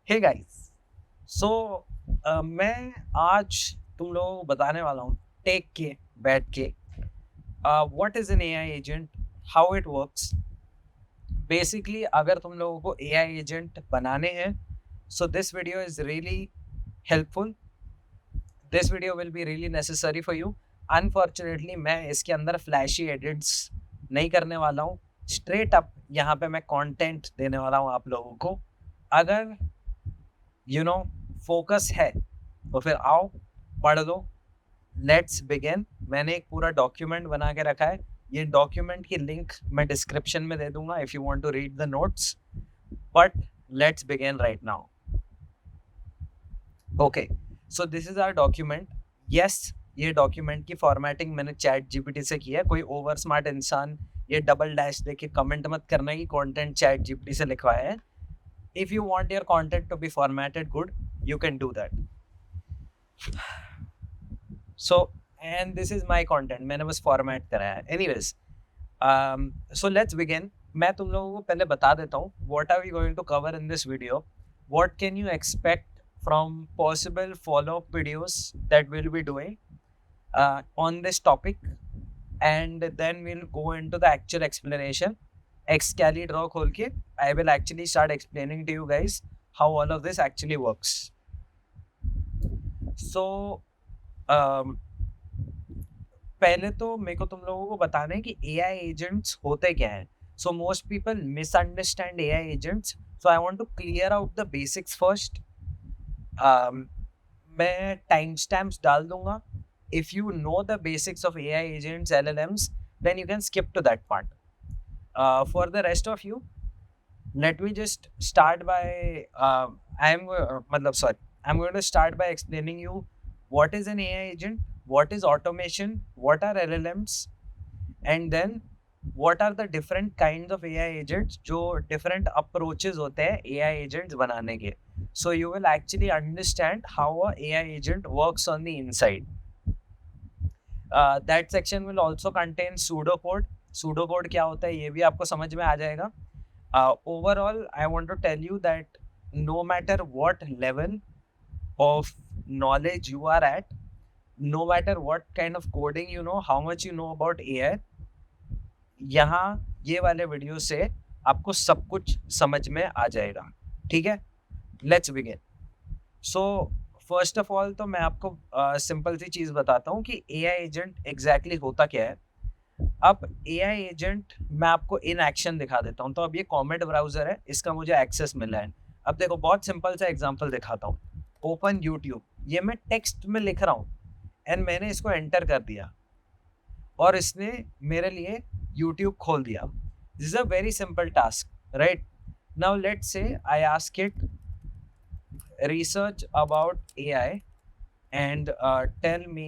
Hey guys. सो मैं आज तुम लोगों को बताने वाला हूँ टेक के बैठ के what is N AI agent, how it works. Basically अगर तुम लोगों को एआई एजेंट बनाने हैं, so this video is really helpful. This video will be really necessary for you. Unfortunately मैं इसके अंदर फ्लैशी एडिट्स नहीं करने वाला हूँ। स्ट्रेट अप यहाँ पे मैं कंटेंट देने वाला हूँ आप लोगों को। अगर यू नो फोकस है तो फिर आओ पढ़ लो। Let's begin. मैंने एक पूरा डॉक्यूमेंट बना के रखा है। ये डॉक्यूमेंट की लिंक मैं डिस्क्रिप्शन में दे दूंगा if you want to read the notes, but let's begin right now. Okay, so this is our document. Yes, ये डॉक्यूमेंट की फॉर्मेटिंग मैंने चैट जीपीटी से की है। कोई ओवर स्मार्ट इंसान ये डबल डैश देके कमेंट मत करना कि कंटेंट चैट जीपीटी से लिखवाया है। If you want your content to be formatted good, you can do that. So and this is my content, मैंने बस फॉर्मेट करा है। anyways, so let's begin। मैं तुम लोगों को पहले बता देता हूँ what are we going to cover in this video, what can you expect from possible follow-up videos that we'll be doing on this topic, and then we'll go into the actual explanation। Excali draw खोल के I will actually start explaining to you guys how all of this actually works। सो पहले तो मेरे को तुम लोगों को बताना है कि एआई एजेंट्स होते क्या हैं। So most people misunderstand AI agents, so I want to clear out the basics first. मैं टाइम स्टैम्प्स डाल दूंगा। If you know the basics of AI agents LLMs, then you can skip to that part. For the rest of you, let me just start by I'm going to start by explaining you what is an AI agent, what is automation, what are LLMs, and then what are the different kinds of AI agents जो different approaches होते हैं AI agents बनाने के। So you will actually understand how a AI agent works on the inside। That section will also contain pseudocode। pseudocode क्या होता है ये भी आपको समझ में आ जाएगा। Overall, I want to tell you that no matter what level of knowledge you are at, no matter what kind of coding you know, how much you know about AI, यहाँ ये वाले वीडियो से आपको सब कुछ समझ में आ जाएगा। ठीक है, let's begin. So first of all तो मैं आपको सिंपल सी चीज़ बताता हूँ कि AI एजेंट एग्जैक्टली होता क्या है। अब AI एजेंट मैं आपको इन एक्शन दिखा देता हूँ। तो अब ये कॉमेट ब्राउजर है, इसका मुझे एक्सेस मिला है। अब देखो बहुत सिंपल सा एग्जांपल दिखाता हूँ। ओपन यूट्यूब, ये मैं टेक्स्ट में लिख रहा हूँ एंड मैंने इसको एंटर कर दिया और इसने मेरे लिए यूट्यूब खोल दिया। This is a very simple task, right? Now let's say I ask it research about AI and tell me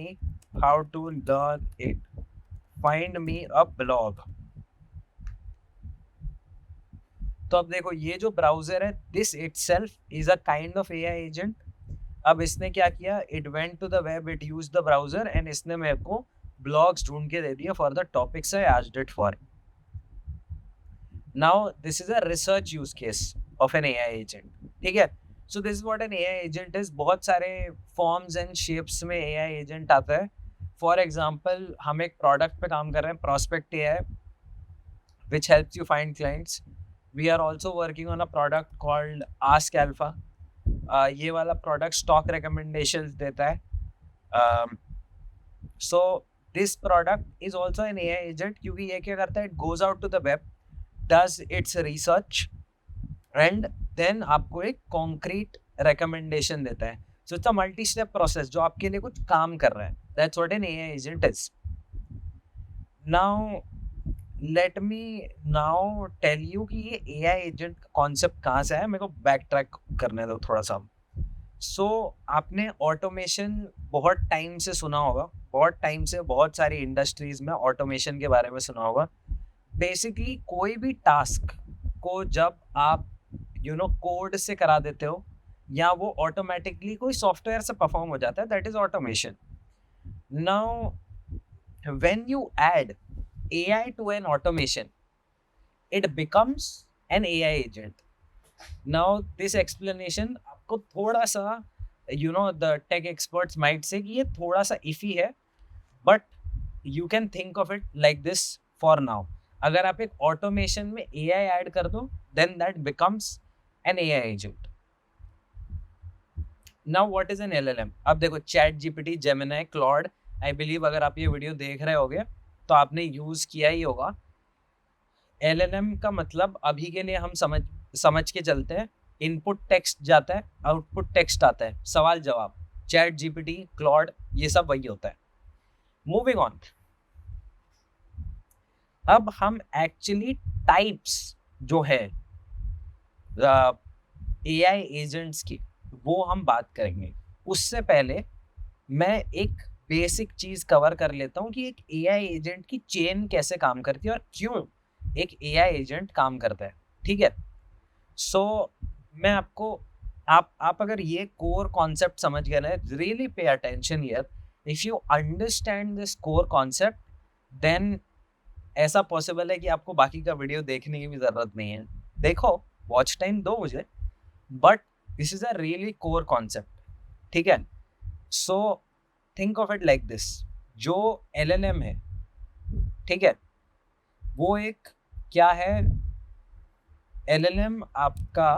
how to learn it, find me a blog। तो अब देखो ये जो ब्राउजर है, this itself is a kind of AI agent. अब इसने क्या किया, it went to the web, it used the browser and इसने मेरे को ब्लॉग्स ढूंढ के दे दिया for the topics I asked it for. Now this is a research use case of an AI agent. ठीक है, so this is what an AI agent is. बहुत सारे फॉर्म्स एंड शेप्स में एआई एजेंट आता है। For example, हम एक product पे काम कर रहे हैं, prospect AI, which helps you find clients. We are also working on a product called Ask Alpha। ये वाला प्रोडक्ट स्टॉक रिकमेंडेशंस देता है। So this product is also an AI agent, क्योंकि ये क्या करता है, it goes out to the web, does its research and then आपको एक कॉन्क्रीट रिकमेंडेशन देता है। So it's a multi step process जो आपके लिए कुछ काम कर रहा है। That's what an AI agent is. Now let me now tell you कि ये एआई एजेंट का कॉन्सेप्ट कहाँ से है। मेरे को बैक ट्रैक करने दो थोड़ा सा। सो आपने ऑटोमेशन बहुत टाइम से सुना होगा, बहुत टाइम से बहुत सारी इंडस्ट्रीज में ऑटोमेशन के बारे में सुना होगा। बेसिकली कोई भी टास्क को जब आप कोड से करा देते हो या वो ऑटोमेटिकली कोई सॉफ्टवेयर से परफॉर्म हो जाता है, that is automation. Now when you add AI to an automation, it becomes an AI agent। Now this explanation आपको थोड़ा सा the tech experts might say कि ये थोड़ा सा इफी है, but you can think of it like this for now. अगर आप एक ऑटोमेशन में एआई ऐड कर दो, then that becomes an AI agent. Now what is an LLM? अब देखो, chat GPT, Gemini, Claude, I believe अगर आप ये वीडियो देख रहे होगे तो आपने यूज किया ही होगा. एलएलएम का मतलब अभी के लिए हम समझ के चलते हैं. इनपुट टेक्स्ट जाता है, आउटपुट टेक्स्ट आता है, सवाल जवाब. चैट जीपीटी, क्लॉड, ये सब वही होता है. Moving on. अब हम एक्चुअली टाइप्स जो है एआई एजेंट्स की, वो हम बात करेंगे. उससे पहले मैं एक बेसिक चीज कवर कर लेता हूँ कि एक एआई एजेंट की चेन कैसे काम करती है और क्यों एक एआई एजेंट काम करता है. ठीक है. सो मैं आपको आप अगर ये कोर कॉन्सेप्ट समझ गए ना, really pay attention here. If you understand this core concept, then ऐसा पॉसिबल है कि आपको बाकी का वीडियो देखने की भी जरूरत नहीं है. देखो, वॉच टाइम दो मुझे, but this is a really core concept. ठीक है. So think of it like this. जो एलएलएम है, ठीक है, वो एक क्या है? एलएलएम आपका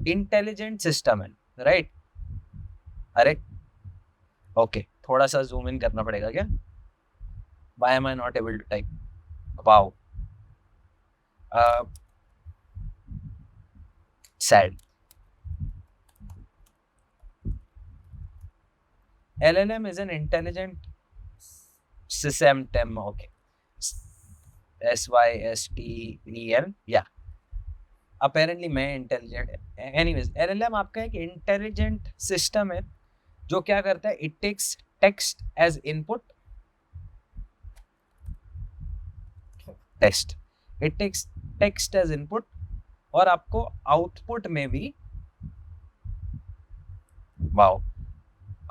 इंटेलिजेंट सिस्टम है, राइट? अरे ओके, थोड़ा सा जूम इन करना पड़ेगा क्या? Why am I not able to type? Wow. Sad. LLM is an intelligent system. Okay. SYSTEM. Yeah. Apparently मैं intelligent. Anyways, LLM आपका एक intelligent system है जो क्या करता है? It takes text as input. It takes text as input और आपको आउटपुट में भी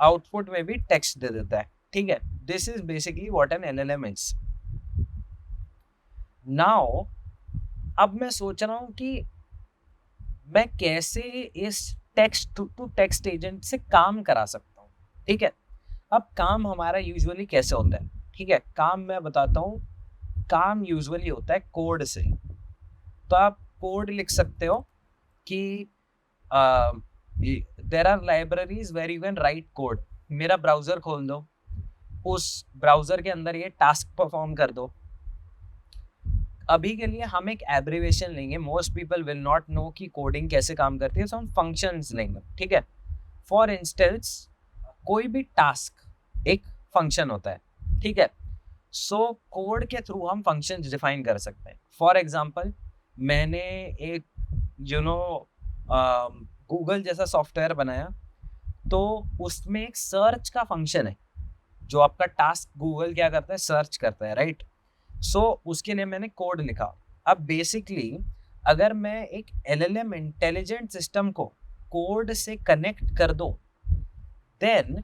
आउटपुट में भी टेक्स्ट दे देता है. ठीक है. This is basically what an LLM is. Now अब मैं सोच रहा हूं कि मैं कैसे इस टेक्स्ट टू टेक्स्ट एजेंट से काम करा सकता हूं. ठीक है. अब काम हमारा यूजुअली कैसे होता है? ठीक है, काम मैं बताता हूं. काम यूजुअली होता है कोड से. तो आप कोड लिख सकते हो कि there are libraries where you can write code. मेरा ब्राउजर खोल दो, उस ब्राउजर के अंदर ये टास्क परफॉर्म कर दो. अभी के लिए हम एक एब्रिविएशन लेंगे. Most people will not know कि कोडिंग कैसे काम करती है, तो हम फंक्शंस लेंगे. ठीक है. फॉर इंस्टेंस, कोई भी टास्क एक फंक्शन होता है. ठीक है. सो कोड के थ्रू हम फंक्शंस डिफाइन कर सकते हैं. फॉर एग्जांपल, मैंने एक गूगल जैसा सॉफ्टवेयर बनाया, तो उसमें एक सर्च का फंक्शन है. जो आपका टास्क गूगल क्या करता है? सर्च करता है, राइट? सो उसके लिए मैंने कोड लिखा. अब बेसिकली अगर मैं एक एलएलएम इंटेलिजेंट सिस्टम को कोड से कनेक्ट कर दो, then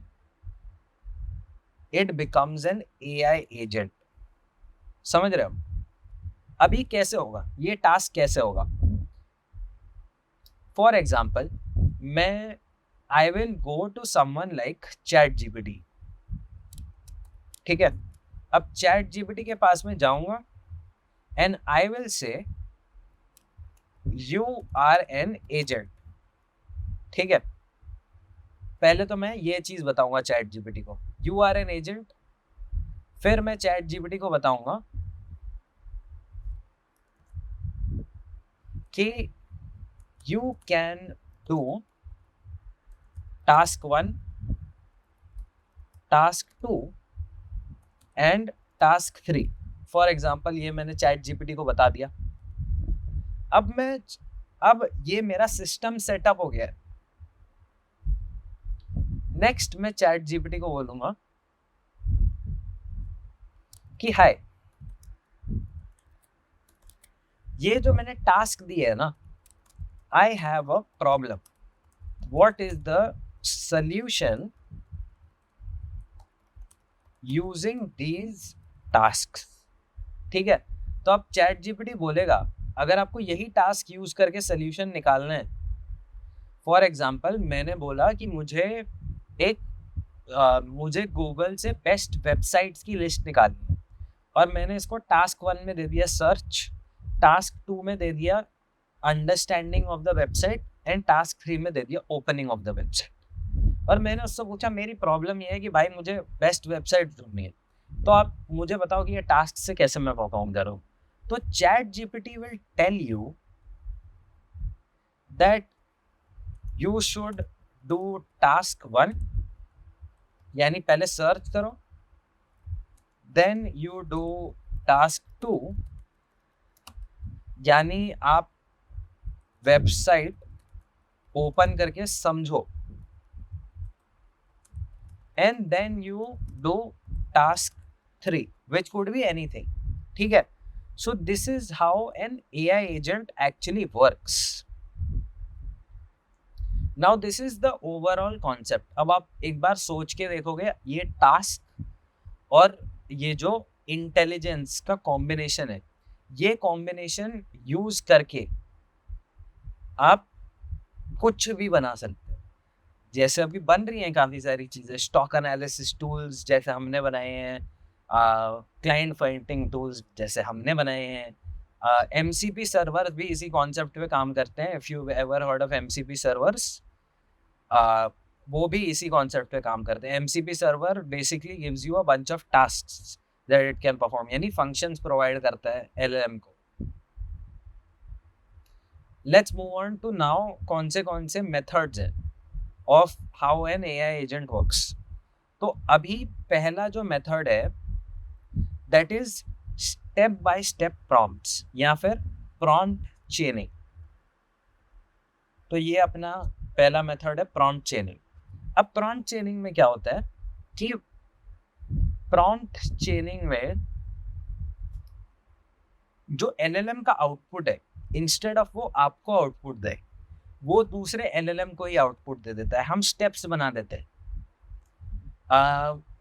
it becomes an AI agent. समझ रहे हो? अभी कैसे होगा ये टास्क? कैसे होगा? For example, I will go to someone like chat GPT. ठीक है. अब चैट जीपीटी के पास में जाऊंगा and I will say you are an agent. ठीक है. पहले तो मैं ये चीज बताऊंगा चैट जीपीटी को, यू आर एन एजेंट. फिर मैं चैट जीपीटी को बताऊंगा कि you can do task 1, task 2 and task 3. For example, ये मैंने चैट जीपीटी को बता दिया. अब ये मेरा सिस्टम सेटअप हो गया है. नेक्स्ट मैं चैट जीपीटी को बोलूंगा कि हाय, ये जो मैंने टास्क दिए है ना, I have a problem. What is the solution using these task. ठीक है. तो अब चैट जीपीटी बोलेगा, अगर आपको यही टास्क यूज करके सोल्यूशन निकालना है, फॉर एग्जाम्पल मैंने बोला कि मुझे गूगल से बेस्ट वेबसाइट्स की लिस्ट निकालनी है, और मैंने इसको टास्क 1 में दे दिया सर्च, टास्क 2 में दे दिया understanding of the website, and task 3 में दे दिया ओपनिंग ऑफ द वेबसाइट। और मैंने उससे पूछा मेरी प्रॉब्लम ये है कि भाई मुझे बेस्ट वेबसाइट ढूंढनी है, तो आप मुझे बताओ कि ये टास्क से कैसे मैं परफॉर्म करूँ। तो chat GPT will tell you that you should do task 1, यानी पहले सर्च करो, देन यू डू टास्क 2, यानी आप वेबसाइट ओपन करके समझो, and then you do task 3 which could be anything. ठीक है, so this is how an AI agent actually works. Now this is the overall concept. अब आप एक बार सोच के देखोगे, ये टास्क और ये जो इंटेलिजेंस का कॉम्बिनेशन है, ये कॉम्बिनेशन यूज करके आप कुछ भी बना सकते हैं। जैसे अभी बन रही हैं काफ़ी सारी चीज़ें, स्टॉक एनालिसिस टूल्स जैसे हमने बनाए हैं, क्लाइंट फाइंडिंग टूल्स जैसे हमने बनाए हैं, MCP सर्वर भी इसी कॉन्सेप्ट पे काम करते हैं। If you ever heard of MCP servers, वो भी इसी कॉन्सेप्ट पे काम करते हैं। MCP server basically gives you a bunch of tasks that it can perform, यानी फंक्शंस प्रोवाइड करता है LLM को। Let's move on to now कौन से मेथड्स हैं of how an AI agent works. तो अभी पहला जो मेथड है that is step by step prompts या फिर प्रॉम्प्ट चेनिंग। तो ये अपना पहला मेथड है प्रॉम्प्ट चेनिंग। अब प्रॉम्प्ट चेनिंग में क्या होता है कि प्रॉम्प्ट चेनिंग में जो LLM का आउटपुट है, इंस्टेड ऑफ वो आपको आउटपुट दे, वो दूसरे LLM को ही आउटपुट दे देता है। हम स्टेप्स बना देते हैं।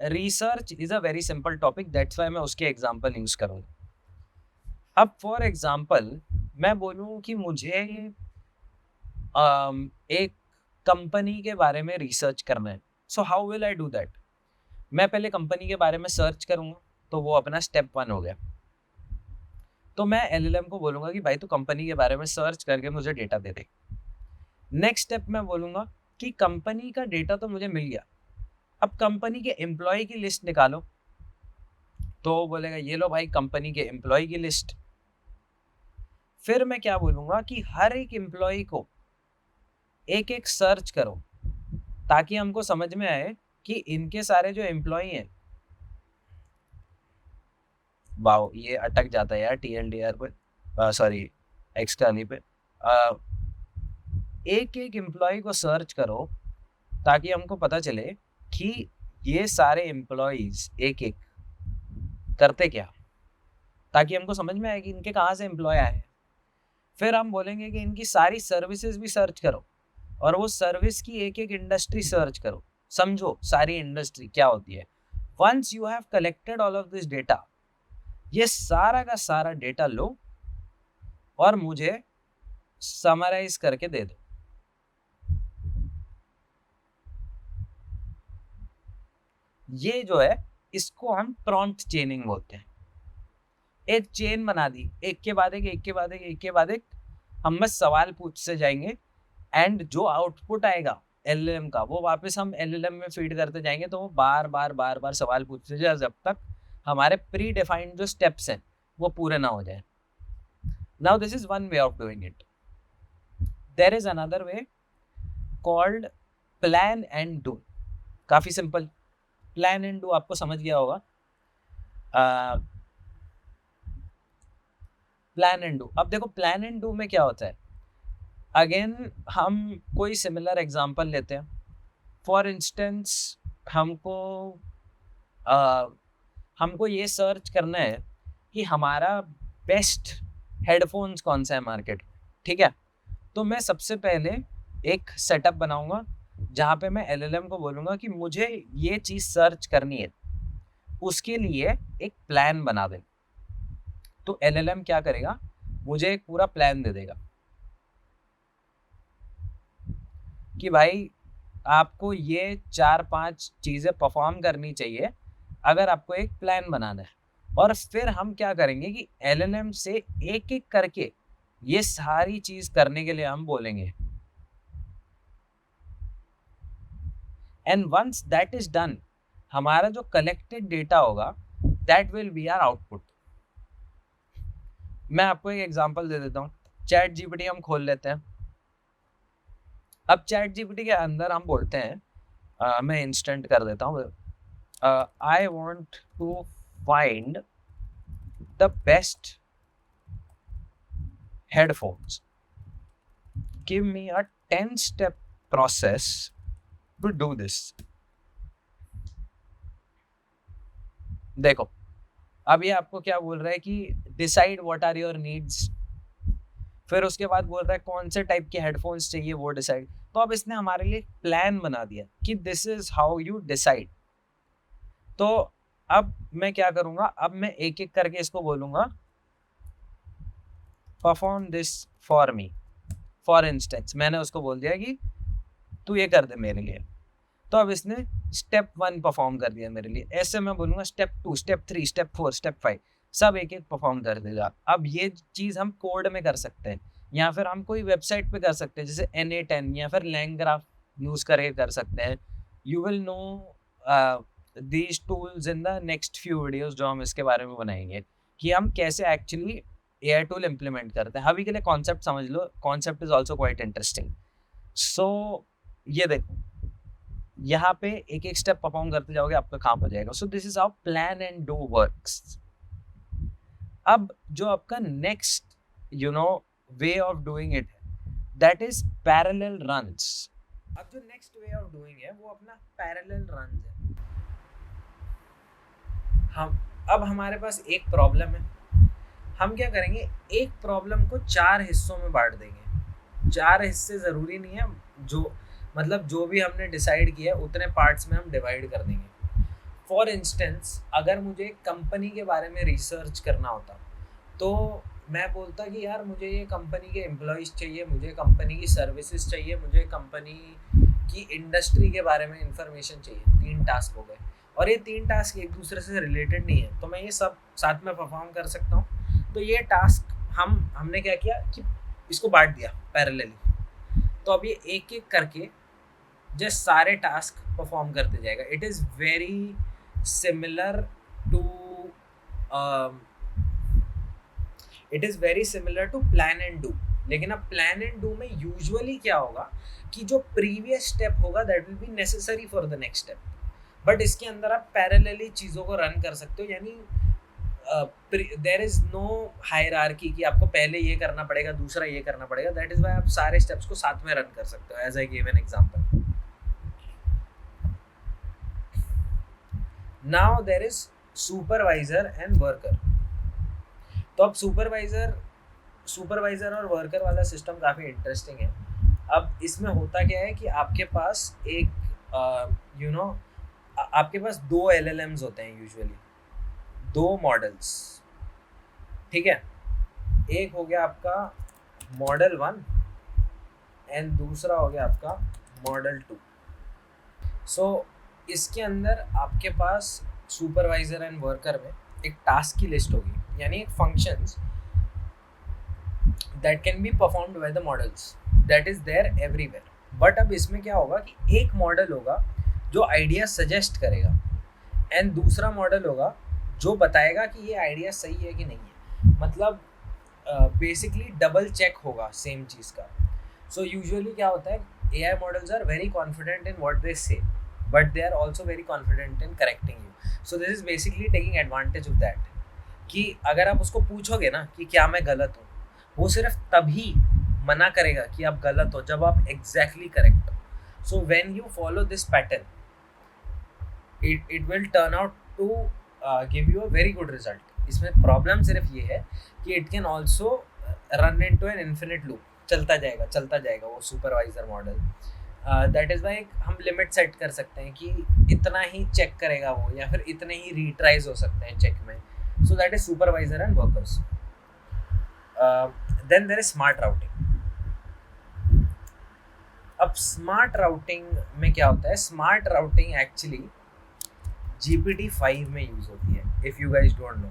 Research is a very simple topic, that's why मैं उसके एग्जाम्पल यूज करूँगा। अब फॉर एग्जाम्पल मैं बोलूँ कि मुझे एक कंपनी के बारे में रिसर्च करना है, so how will I do that. मैं पहले कंपनी के बारे में सर्च करूँगा, तो वो अपना स्टेप 1 हो गया। तो मैं LLM को बोलूँगा कि भाई तू कंपनी के बारे में सर्च करके मुझे डेटा दे दे। नेक्स्ट स्टेप मैं बोलूँगा कि कंपनी का डेटा तो मुझे मिल गया, अब कंपनी के एम्प्लॉय की लिस्ट निकालो। तो वो बोलेगा ये लो भाई कंपनी के एम्प्लॉय की लिस्ट। फिर मैं क्या बोलूँगा कि हर एक एम्प्लॉय को एक एक सर्च करो, ताकि हमको समझ में आए कि इनके सारे जो एम्प्लॉय हैं, वाओ ये अटक जाता है यार TLDR पे, सॉरी एक्सटर्नी पे। एक एक एम्प्लॉय को सर्च करो ताकि हमको पता चले कि ये सारे एम्प्लॉयज एक एक करते क्या, ताकि हमको समझ में आए कि इनके कहाँ से एम्प्लॉय आए हैं। फिर हम बोलेंगे कि इनकी सारी सर्विसेज भी सर्च करो, और वो सर्विस की एक एक इंडस्ट्री सर्च करो, समझो सारी इंडस्ट्री क्या होती है। Once you have collected all of this data, ये सारा का सारा डेटा लो और मुझे समराइज करके दे दो। ये जो है इसको हम प्रॉम्प्ट चेनिंग बोलते हैं। एक चेन बना दी, एक के बाद एक, एक के बाद एक, एक के बाद एक, हम बस सवाल पूछते जाएंगे, एंड जो आउटपुट आएगा LLM का, वो वापस हम LLM में फीड करते जाएंगे। तो वो बार बार सवाल पूछते जाए जब तक हमारे प्री डिफाइंड जो स्टेप्स हैं वो पूरे ना हो जाए। Now this is one way of doing it. There is another way called plan and do. काफी सिंपल। प्लान एंड डू आपको समझ गया होगा। प्लान एंड डू, अब देखो प्लान एंड डू में क्या होता है। अगेन हम कोई सिमिलर एग्जांपल लेते हैं। फॉर इंस्टेंस हमको ये सर्च करना है कि हमारा बेस्ट हेडफोन्स कौन सा है मार्केट में, ठीक है। तो मैं सबसे पहले एक सेटअप बनाऊंगा जहाँ पे मैं LLM को बोलूँगा कि मुझे ये चीज़ सर्च करनी है, उसके लिए एक प्लान बना दे। तो LLM क्या करेगा, मुझे एक पूरा प्लान दे देगा। कि भाई आपको ये 4-5 चीज़ें परफॉर्म करनी चाहिए अगर आपको एक प्लान बनाना है। और फिर हम क्या करेंगे कि एलएलएम से एक-एक करके ये सारी चीज़ करने के लिए हम बोलेंगे। And once that is done, हमारा जो कलेक्टेड डेटा होगा that will be our output. मैं आपको एक एग्जांपल दे देता हूँ। चैट जीपीटी हम खोल लेते हैं। अब चैट जीपीटी के अंदर हम बोलते हैं, मैं इंस्टेंट कर देता हूँ, I want to find the best headphones, give me a 10-step process to do this। देखो अब ये आपको क्या बोल रहा है कि decide what are your needs, फिर उसके बाद बोल रहा है कौन से टाइप के हेडफोन्स चाहिए वो डिसाइड। तो अब इसने हमारे लिए प्लान बना दिया कि this is how you decide. तो अब मैं क्या करूंगा, अब मैं एक एक करके इसको बोलूंगा perform this for me. For instance मैंने उसको बोल दिया कि तू ये कर दे मेरे लिए, तो अब इसने स्टेप 1 परफॉर्म कर दिया मेरे लिए। ऐसे मैं बोलूँगा स्टेप 2, स्टेप 3, स्टेप 4, स्टेप 5, सब एक एक परफॉर्म कर देगा। अब ये चीज़ हम कोड में कर सकते हैं या फिर हम कोई वेबसाइट पे कर सकते हैं जैसे NA10 या फिर LangGraph यूज़ करके कर सकते हैं। You will know these tools in the next few videos जो हम इसके बारे में बनाएंगे कि हम कैसे एक्चुअली AI टूल इम्प्लीमेंट करते हैं। अभी के लिए कॉन्सेप्ट समझ लो, concept is also quite interesting. So ये देखो यहाँ पे एक एक स्टेप परफॉर्म करते जाओगे आपका काम हो जाएगा। सो this is how plan and do works. अब जो आपका next way of doing it है दैट इज पैरेलल रन्स। अब जो नेक्स्ट वे ऑफ डूइंग है वो अपना पैरेलल रन्स है। हम अब हमारे पास एक प्रॉब्लम है, हम क्या करेंगे, एक प्रॉब्लम को 4 हिस्सों में बांट देंगे। 4 हिस्से ज़रूरी नहीं है, जो मतलब जो भी हमने डिसाइड किया है उतने पार्ट्स में हम डिवाइड कर देंगे। फॉर इंस्टेंस अगर मुझे एक कंपनी के बारे में रिसर्च करना होता तो मैं बोलता कि यार मुझे ये कंपनी के एम्प्लॉयज़ चाहिए, मुझे कंपनी की सर्विसेज चाहिए, मुझे कंपनी की इंडस्ट्री के बारे में इंफॉर्मेशन चाहिए। 3 टास्क हो गए और ये 3 टास्क एक दूसरे से रिलेटेड नहीं है, तो मैं ये सब साथ में परफॉर्म कर सकता हूँ। तो ये टास्क हमने क्या किया कि इसको बांट दिया पैरेलली। तो अब ये एक एक करके जस्ट सारे टास्क परफॉर्म करते जाएगा। It is very similar to plan and do. लेकिन अब प्लान एंड डू में यूजुअली क्या होगा कि जो प्रीवियस स्टेप होगा that will be necessary for the next step, but इसके अंदर आप पैरेलली चीज़ों को रन कर सकते हो। यानी देयर इज नो हायरार्की कि आपको पहले ये करना पड़ेगा दूसरा ये करना पड़ेगा। दैट इज वाई आप सारे स्टेप्स को साथ में रन कर सकते हो, as I give an example. Now there is supervisor and worker. तो अब सुपरवाइजर और वर्कर वाला सिस्टम काफ़ी इंटरेस्टिंग है। अब इसमें होता क्या है कि आपके पास एक आपके पास 2 LLMs होते हैं यूजुअली, 2 मॉडल्स, ठीक है। एक हो गया आपका मॉडल 1 एंड दूसरा हो गया आपका मॉडल 2। सो इसके अंदर आपके पास सुपरवाइजर एंड वर्कर में एक टास्क की लिस्ट होगी, यानी एक functions that can be performed by the models, that is there everywhere. But अब इसमें क्या होगा कि एक मॉडल होगा जो आइडिया सजेस्ट करेगा एंड दूसरा मॉडल होगा जो बताएगा कि ये आइडिया सही है कि नहीं है। मतलब बेसिकली डबल चेक होगा सेम चीज़ का। सो यूजुअली क्या होता है, AI models are very confident in what they say, but they are also very confident in correcting you. So this is basically taking advantage of that कि अगर आप उसको पूछोगे ना कि क्या मैं गलत हूँ, वो सिर्फ तभी मना करेगा कि आप गलत हो जब आप एग्जैक्टली करेक्ट हो। So when you follow this pattern it will turn out to give you a very good result। इसमें प्रॉब्लम सिर्फ ये है कि it can also run into an infinite loop, चलता जाएगा वो supervisor model. That is why हम limit set कर सकते हैं कि इतना ही चेक करेगा वो, या फिर इतने ही रीट्राइज हो सकते हैं चेक में। So that is supervisor and workers. Then there is smart routing. अब स्मार्ट राउटिंग में क्या होता है, स्मार्ट राउटिंग एक्चुअली GPT-5 में यूज होती है, if you guys don't know,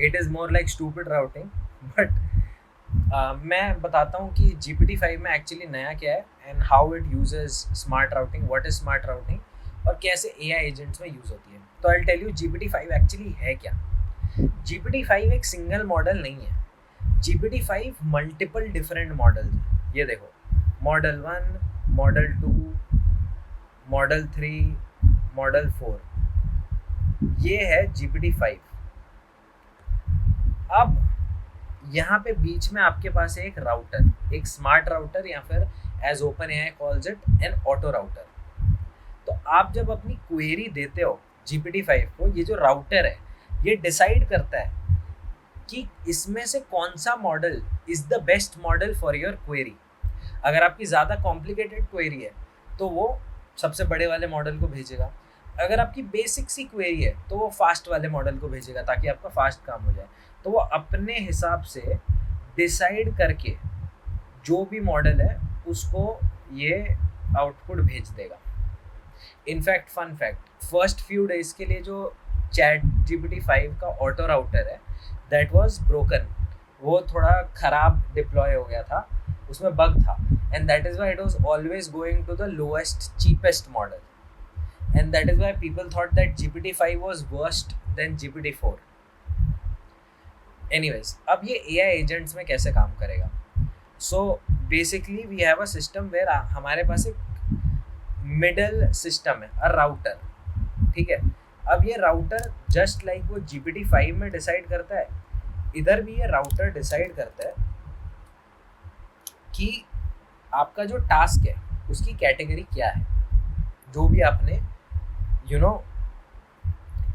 it is more like stupid routing, but मैं बताता हूँ कि GPT-5 में एक्चुअली नया क्या है and how it uses smart routing, what is smart routing और कैसे AI एजेंट्स में यूज होती है। तो I tell you GPT-5 actually है क्या। GPT-5 एक सिंगल मॉडल नहीं है, GPT-5 मल्टीपल डिफरेंट मॉडल्स हैं। ये देखो, मॉडल 1, मॉडल 2, मॉडल 3, मॉडल 4, ये है GPT-5। अब यहाँ पे बीच में आपके पास है एक राउटर, एक स्मार्ट राउटर, या फिर as OpenAI calls it an auto router. तो आप जब अपनी क्वेरी देते हो GPT-5 को, ये जो राउटर है ये डिसाइड करता है कि इसमें से कौन सा model is the best model for your query. अगर आपकी ज़्यादा कॉम्प्लिकेटेड क्वेरी है तो वो सबसे बड़े वाले मॉडल को भेजेगा, अगर आपकी बेसिक सी क्वेरी है तो वो फास्ट वाले मॉडल को भेजेगा ताकि आपका फास्ट काम हो जाए। तो वो अपने हिसाब से डिसाइड करके जो भी मॉडल है उसको ये आउटपुट भेज देगा। In fact fun fact, first few days के लिए जो ChatGPT-5 का ऑटो राउटर है दैट वाज ब्रोकन, वो थोड़ा ख़राब डिप्लॉय हो गया था, उसमें बग था, and that is why it was always going to the lowest cheapest model, and that is why people thought that GPT-5 was worse than GPT-4. Anyways, अब ये AI agents में कैसे काम करेगा? So basically we have a system where हमारे पास एक middle system है, a router, ठीक है। अब ये router just like वो GPT-5 में decide करता है, इधर भी ये router decide करता है कि आपका जो टास्क है उसकी कैटेगरी क्या है, जो भी आपने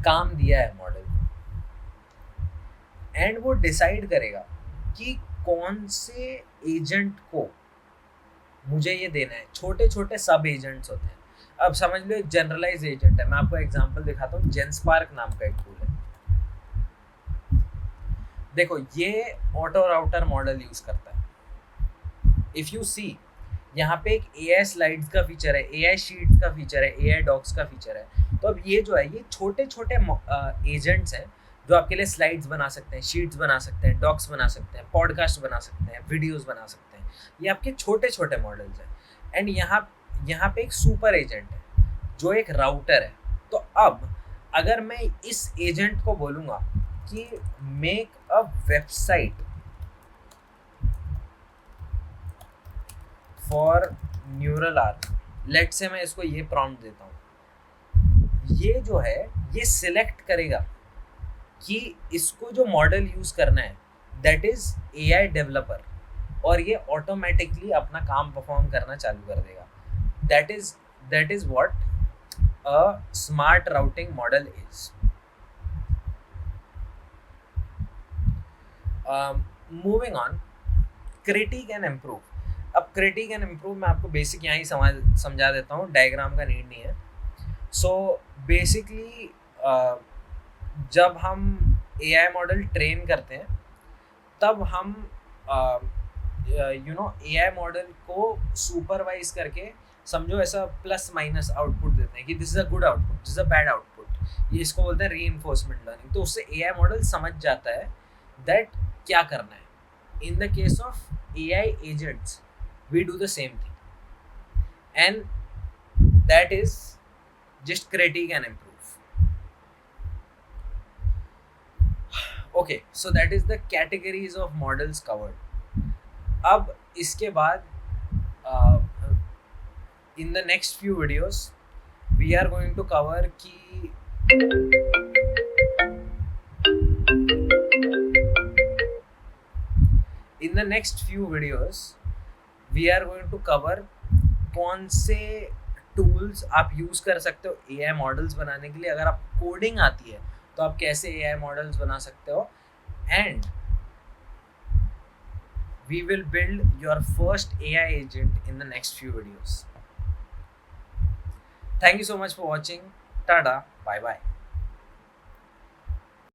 काम दिया है मॉडल को, एंड वो डिसाइड करेगा कि कौन से एजेंट को मुझे ये देना है। छोटे छोटे सब एजेंट्स होते हैं। अब समझ लो एक जनरलाइज एजेंट है, मैं आपको एग्जांपल दिखाता हूँ। जेनस्पार्क नाम का एक टूल है, देखो ये ऑटो राउटर मॉडल यूज करता है। इफ यू सी, यहाँ पे एक AI स्लाइड्स का फीचर है, AI शीट्स का फीचर है, AI डॉक्स का फीचर है। तो अब ये जो है ये छोटे छोटे एजेंट्स हैं जो आपके लिए स्लाइड्स बना सकते हैं, शीट्स बना सकते हैं, डॉक्स बना सकते हैं, पॉडकास्ट बना सकते हैं, वीडियोस बना सकते हैं। ये आपके छोटे छोटे मॉडल्स हैं। एंड यहाँ पे एक सुपर एजेंट है जो एक राउटर है। तो अब अगर मैं इस एजेंट को बोलूँगा कि make a website for neural arc, late से मैं इसको ये प्रॉम्प्ट देता हूँ, ये जो है ये सिलेक्ट करेगा कि इसको जो मॉडल यूज करना है दैट इज AI डेवलपर, और ये ऑटोमेटिकली अपना काम परफॉर्म करना चालू कर देगा। That is what a smart routing model is. Moving on, critic and improve. अब क्रिटिक एंड इम्प्रूव मैं आपको बेसिक यहाँ ही समझा देता हूँ, डायग्राम का नीड नहीं है। सो बेसिकली जब हम AI मॉडल ट्रेन करते हैं तब हम AI मॉडल को सुपरवाइज करके समझो ऐसा प्लस माइनस आउटपुट देते हैं कि this is a good output, this is a bad output. ये इसको बोलते हैं रीइंफोर्समेंट लर्निंग। तो उससे AI मॉडल समझ जाता है दैट क्या करना है। In the case of AI agents we do the same thing, and that is just critique and improve. Okay, so that is the categories of models covered. अब इसके बाद in the next few videos we are going to cover कि in the next few videos we are going to cover कौन से tools आप use कर सकते हो AI मॉडल्स बनाने के लिए। अगर आप कोडिंग आती है तो आप कैसे AI मॉडल्स बना सकते हो, and we will build your first AI agent in the next few videos. Thank you so much for watching. Tada, bye bye.